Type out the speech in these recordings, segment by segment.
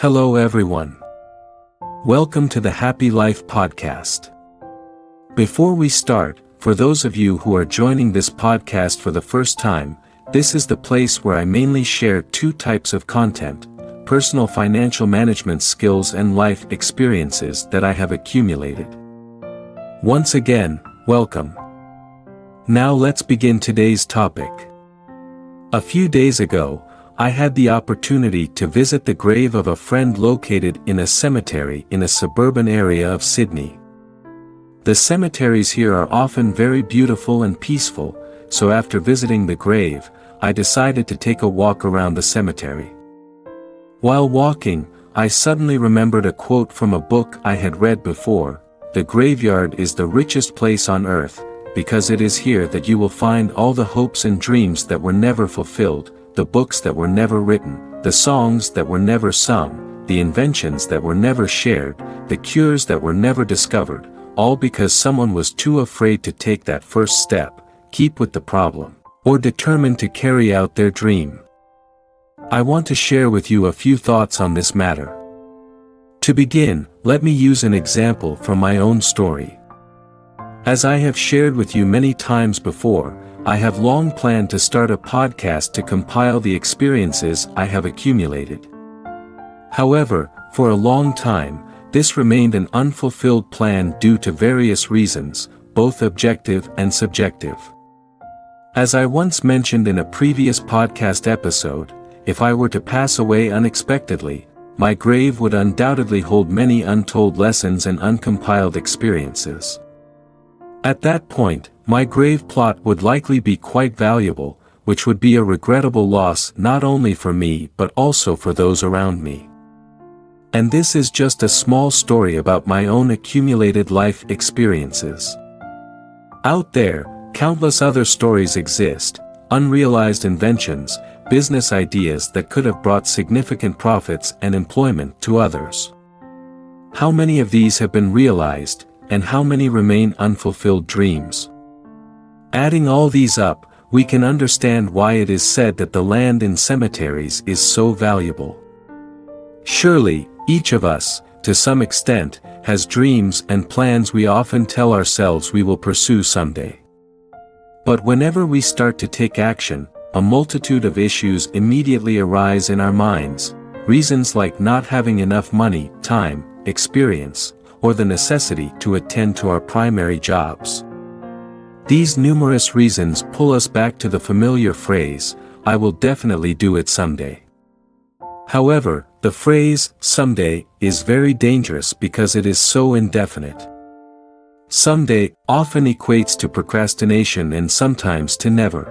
Hello everyone. Welcome to the Happy Life podcast. Before we start, for those of you who are joining this podcast for the first time, this is the place where I mainly share two types of content: personal financial management skills and life experiences that I have accumulated. Once again, welcome. Now let's begin today's topic. A few days ago, I had the opportunity to visit the grave of a friend located in a cemetery in a suburban area of Sydney. The cemeteries here are often very beautiful and peaceful, so after visiting the grave, I decided to take a walk around the cemetery. While walking, I suddenly remembered a quote from a book I had read before: "The graveyard is the richest place on earth, because it is here that you will find all the hopes and dreams that were never fulfilled, the books that were never written, the songs that were never sung, the inventions that were never shared, the cures that were never discovered, all because someone was too afraid to take that first step, keep with the problem, or determined to carry out their dream." I want to share with you a few thoughts on this matter. To begin, let me use an example from my own story. As I have shared with you many times before, I have long planned to start a podcast to compile the experiences I have accumulated. However, for a long time, this remained an unfulfilled plan due to various reasons, both objective and subjective. As I once mentioned in a previous podcast episode, if I were to pass away unexpectedly, my grave would undoubtedly hold many untold lessons and uncompiled experiences. At that point, my grave plot would likely be quite valuable, which would be a regrettable loss not only for me but also for those around me. And this is just a small story about my own accumulated life experiences. Out there, countless other stories exist: unrealized inventions, business ideas that could have brought significant profits and employment to others. How many of these have been realized, and how many remain unfulfilled dreams? Adding all these up, we can understand why it is said that the land in cemeteries is so valuable. Surely, each of us, to some extent, has dreams and plans we often tell ourselves we will pursue someday. But whenever we start to take action, a multitude of issues immediately arise in our minds, reasons like not having enough money, time, experience, or the necessity to attend to our primary jobs. These numerous reasons pull us back to the familiar phrase, "I will definitely do it someday." However, the phrase, "someday," is very dangerous because it is so indefinite. Someday often equates to procrastination and sometimes to never.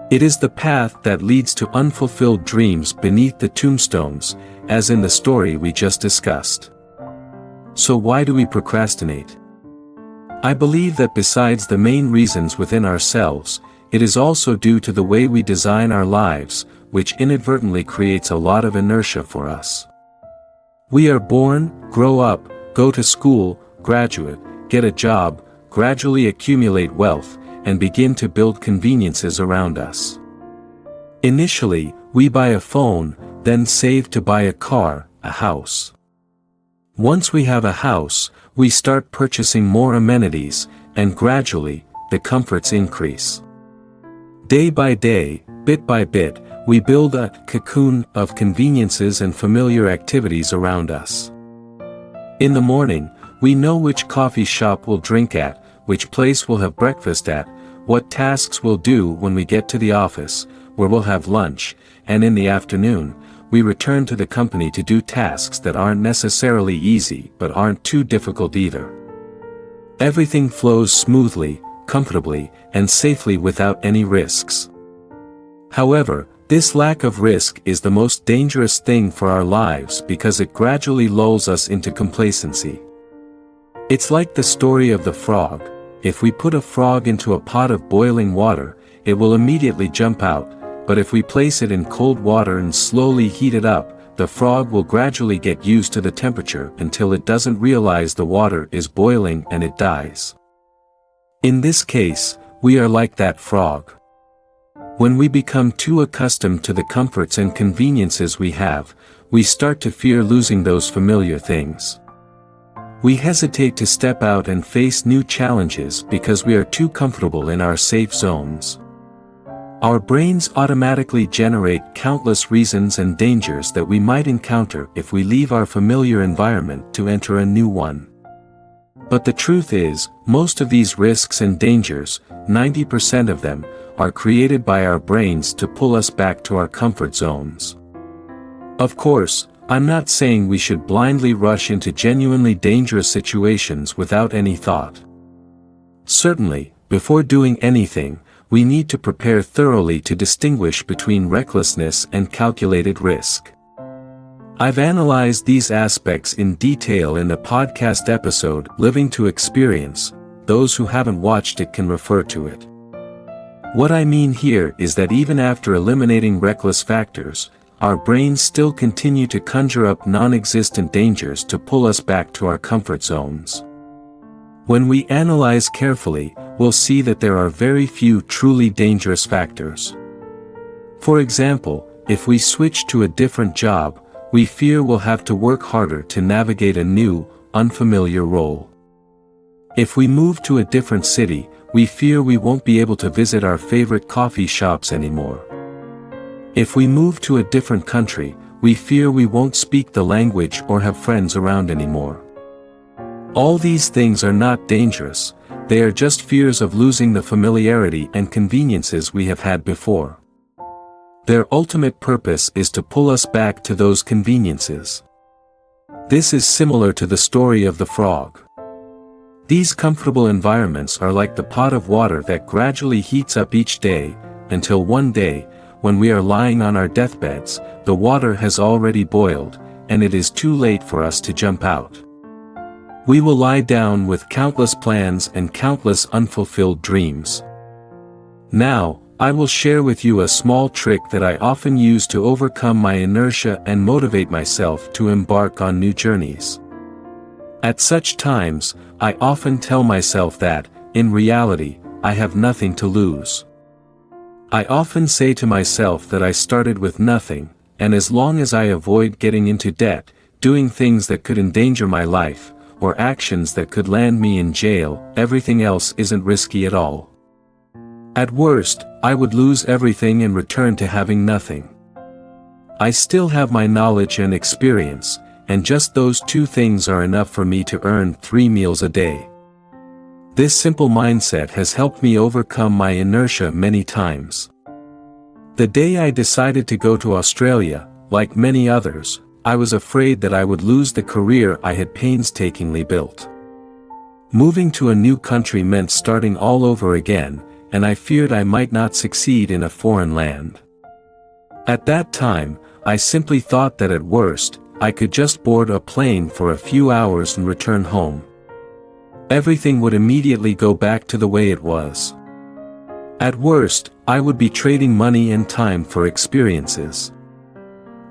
It is the path that leads to unfulfilled dreams beneath the tombstones, as in the story we just discussed. So why do we procrastinate? I believe that besides the main reasons within ourselves, it is also due to the way we design our lives, which inadvertently creates a lot of inertia for us. We are born, grow up, go to school, graduate, get a job, gradually accumulate wealth, and begin to build conveniences around us. Initially, we buy a phone, then save to buy a car, a house. Once we have a house, we start purchasing more amenities, and gradually, the comforts increase. Day by day, bit by bit, we build a cocoon of conveniences and familiar activities around us. In the morning, we know which coffee shop we'll drink at, which place we'll have breakfast at, what tasks we'll do when we get to the office, where we'll have lunch, and in the afternoon, we return to the company to do tasks that aren't necessarily easy but aren't too difficult either. Everything flows smoothly, comfortably, and safely without any risks. However, this lack of risk is the most dangerous thing for our lives because it gradually lulls us into complacency. It's like the story of the frog. If we put a frog into a pot of boiling water, it will immediately jump out. But if we place it in cold water and slowly heat it up, the frog will gradually get used to the temperature until it doesn't realize the water is boiling and it dies. In this case, we are like that frog. When we become too accustomed to the comforts and conveniences we have, we start to fear losing those familiar things. We hesitate to step out and face new challenges because we are too comfortable in our safe zones. Our brains automatically generate countless reasons and dangers that we might encounter if we leave our familiar environment to enter a new one. But the truth is, most of these risks and dangers, 90% of them, are created by our brains to pull us back to our comfort zones. Of course, I'm not saying we should blindly rush into genuinely dangerous situations without any thought. Certainly, before doing anything, we need to prepare thoroughly to distinguish between recklessness and calculated risk. I've analyzed these aspects in detail in the podcast episode Living to Experience. Those who haven't watched it can refer to it. What I mean here is that even after eliminating reckless factors, our brains still continue to conjure up non-existent dangers to pull us back to our comfort zones. When we analyze carefully, we'll see that there are very few truly dangerous factors. For example, if we switch to a different job, we fear we'll have to work harder to navigate a new, unfamiliar role. If we move to a different city, we fear we won't be able to visit our favorite coffee shops anymore. If we move to a different country, we fear we won't speak the language or have friends around anymore. All these things are not dangerous, they are just fears of losing the familiarity and conveniences we have had before. Their ultimate purpose is to pull us back to those conveniences. This is similar to the story of the frog. These comfortable environments are like the pot of water that gradually heats up each day, until one day, when we are lying on our deathbeds, the water has already boiled, and it is too late for us to jump out. We will lie down with countless plans and countless unfulfilled dreams. Now, I will share with you a small trick that I often use to overcome my inertia and motivate myself to embark on new journeys. At such times, I often tell myself that, in reality, I have nothing to lose. I often say to myself that I started with nothing, and as long as I avoid getting into debt, doing things that could endanger my life, or actions that could land me in jail, everything else isn't risky at all. At worst, I would lose everything and return to having nothing. I still have my knowledge and experience, and just those two things are enough for me to earn 3 meals a day. This simple mindset has helped me overcome my inertia many times. The day I decided to go to Australia, like many others, I was afraid that I would lose the career I had painstakingly built. Moving to a new country meant starting all over again, and I feared I might not succeed in a foreign land. At that time, I simply thought that at worst, I could just board a plane for a few hours and return home. Everything would immediately go back to the way it was. At worst, I would be trading money and time for experiences.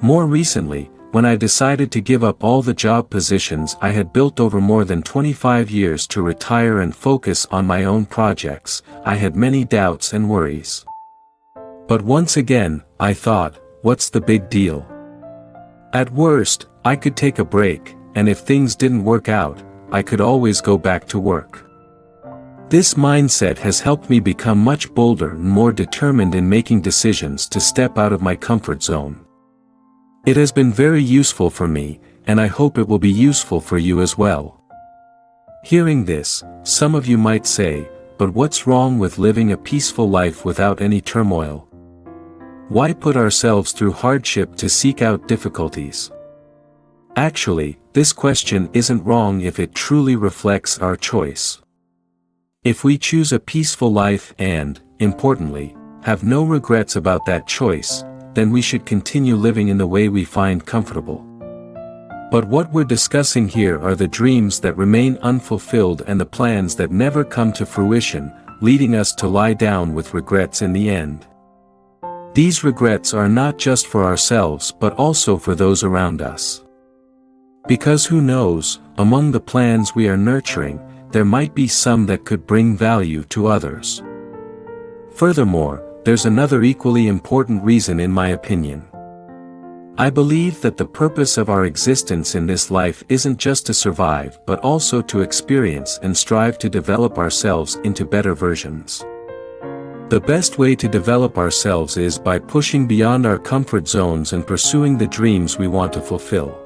More recently, when I decided to give up all the job positions I had built over more than 25 years to retire and focus on my own projects, I had many doubts and worries. But once again, I thought, what's the big deal? At worst, I could take a break, and if things didn't work out, I could always go back to work. This mindset has helped me become much bolder and more determined in making decisions to step out of my comfort zone. It has been very useful for me, and I hope it will be useful for you as well. Hearing this, some of you might say, but what's wrong with living a peaceful life without any turmoil? Why put ourselves through hardship to seek out difficulties? Actually, this question isn't wrong if it truly reflects our choice. If we choose a peaceful life and, importantly, have no regrets about that choice, then we should continue living in the way we find comfortable. But what we're discussing here are the dreams that remain unfulfilled and the plans that never come to fruition, leading us to lie down with regrets in the end. These regrets are not just for ourselves but also for those around us. Because who knows, among the plans we are nurturing, there might be some that could bring value to others. Furthermore, there's another equally important reason in my opinion. I believe that the purpose of our existence in this life isn't just to survive but also to experience and strive to develop ourselves into better versions. The best way to develop ourselves is by pushing beyond our comfort zones and pursuing the dreams we want to fulfill.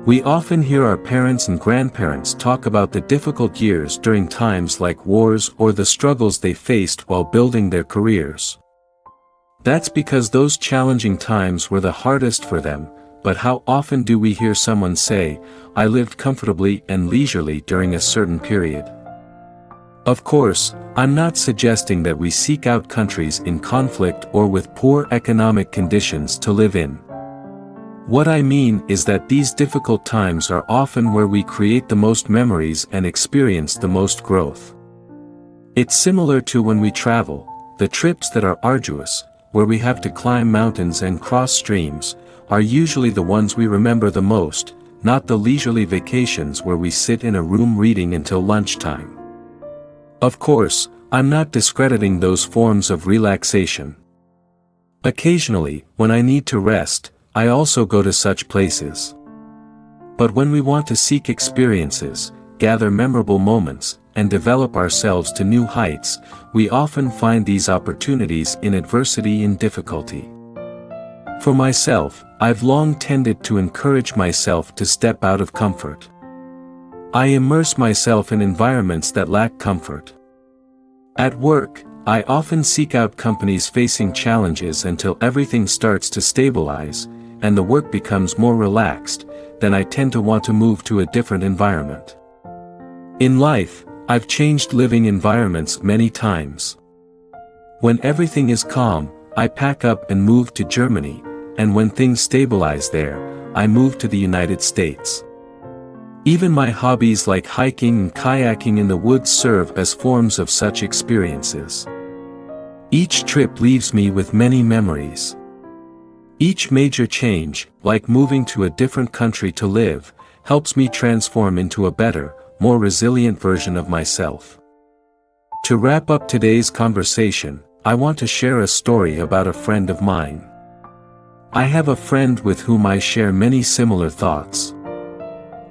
We often hear our parents and grandparents talk about the difficult years during times like wars or the struggles they faced while building their careers. That's because those challenging times were the hardest for them, but how often do we hear someone say, "I lived comfortably and leisurely during a certain period"? Of course, I'm not suggesting that we seek out countries in conflict or with poor economic conditions to live in. What I mean is that these difficult times are often where we create the most memories and experience the most growth. It's similar to when we travel, the trips that are arduous, where we have to climb mountains and cross streams, are usually the ones we remember the most, not the leisurely vacations where we sit in a room reading until lunchtime. Of course, I'm not discrediting those forms of relaxation. Occasionally, when I need to rest, I also go to such places. But when we want to seek experiences, gather memorable moments, and develop ourselves to new heights, we often find these opportunities in adversity and difficulty. For myself, I've long tended to encourage myself to step out of comfort. I immerse myself in environments that lack comfort. At work, I often seek out companies facing challenges until everything starts to stabilize, and the work becomes more relaxed, then I tend to want to move to a different environment. In life, I've changed living environments many times. When everything is calm, I pack up and move to Germany, and when things stabilize there, I move to the United States. Even my hobbies like hiking and kayaking in the woods serve as forms of such experiences. Each trip leaves me with many memories. Each major change, like moving to a different country to live, helps me transform into a better, more resilient version of myself. To wrap up today's conversation, I want to share a story about a friend of mine. I have a friend with whom I share many similar thoughts.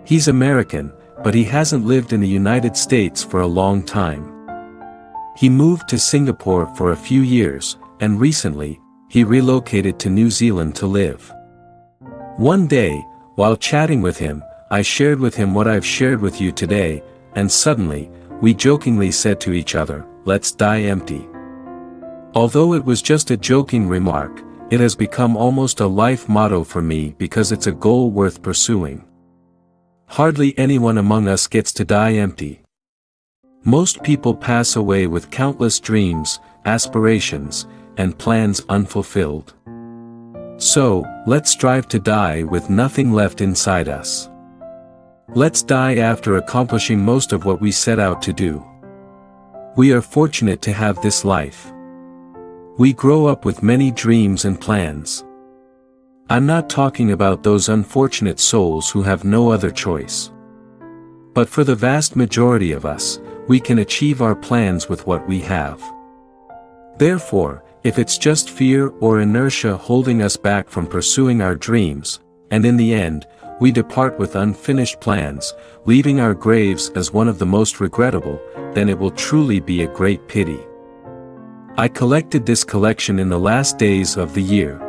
He's American, but he hasn't lived in the United States for a long time. He moved to Singapore for a few years, and recently, he relocated to New Zealand to live. One day, while chatting with him, I shared with him what I've shared with you today, and suddenly, we jokingly said to each other, "Let's die empty." Although it was just a joking remark, it has become almost a life motto for me because it's a goal worth pursuing. Hardly anyone among us gets to die empty. Most people pass away with countless dreams, aspirations, and plans unfulfilled. So, let's strive to die with nothing left inside us. Let's die after accomplishing most of what we set out to do. We are fortunate to have this life. We grow up with many dreams and plans. I'm not talking about those unfortunate souls who have no other choice. But for the vast majority of us, we can achieve our plans with what we have. Therefore, if it's just fear or inertia holding us back from pursuing our dreams, and in the end, we depart with unfinished plans, leaving our graves as one of the most regrettable, then it will truly be a great pity. I collected this collection in the last days of the year.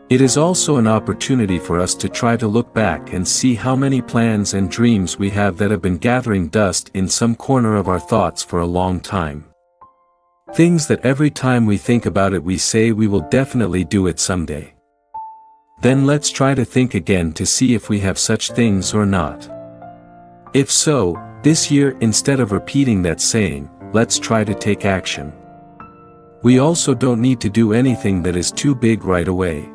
It is also an opportunity for us to try to look back and see how many plans and dreams we have that have been gathering dust in some corner of our thoughts for a long time. Things that every time we think about it we say we will definitely do it someday. Then let's try to think again to see if we have such things or not. If so, this year instead of repeating that saying, let's try to take action. We also don't need to do anything that is too big right away.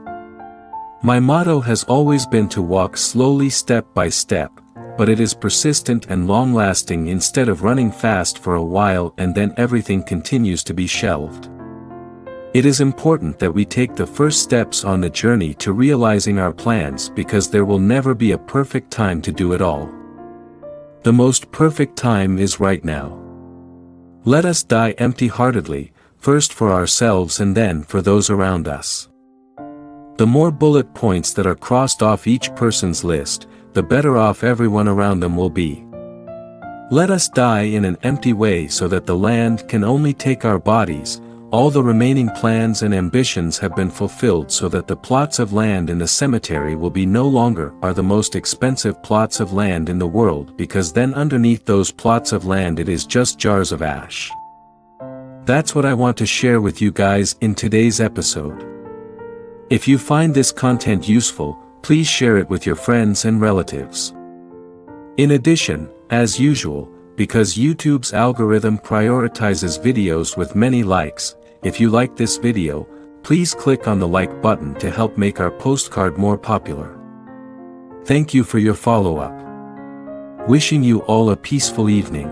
My motto has always been to walk slowly step by step, but it is persistent and long-lasting instead of running fast for a while and then everything continues to be shelved. It is important that we take the first steps on the journey to realizing our plans because there will never be a perfect time to do it all. The most perfect time is right now. Let us die empty-heartedly, first for ourselves and then for those around us. The more bullet points that are crossed off each person's list, the better off everyone around them will be. Let us die in an empty way so that the land can only take our bodies. All the remaining plans and ambitions have been fulfilled so that the plots of land in the cemetery will be no longer are the most expensive plots of land in the world, because then underneath those plots of land it is just jars of ash. That's what I want to share with you guys in today's episode. If you find this content useful, please share it with your friends and relatives. In addition, as usual, because YouTube's algorithm prioritizes videos with many likes, if you like this video, please click on the like button to help make our postcard more popular. Thank you for your follow-up. Wishing you all a peaceful evening.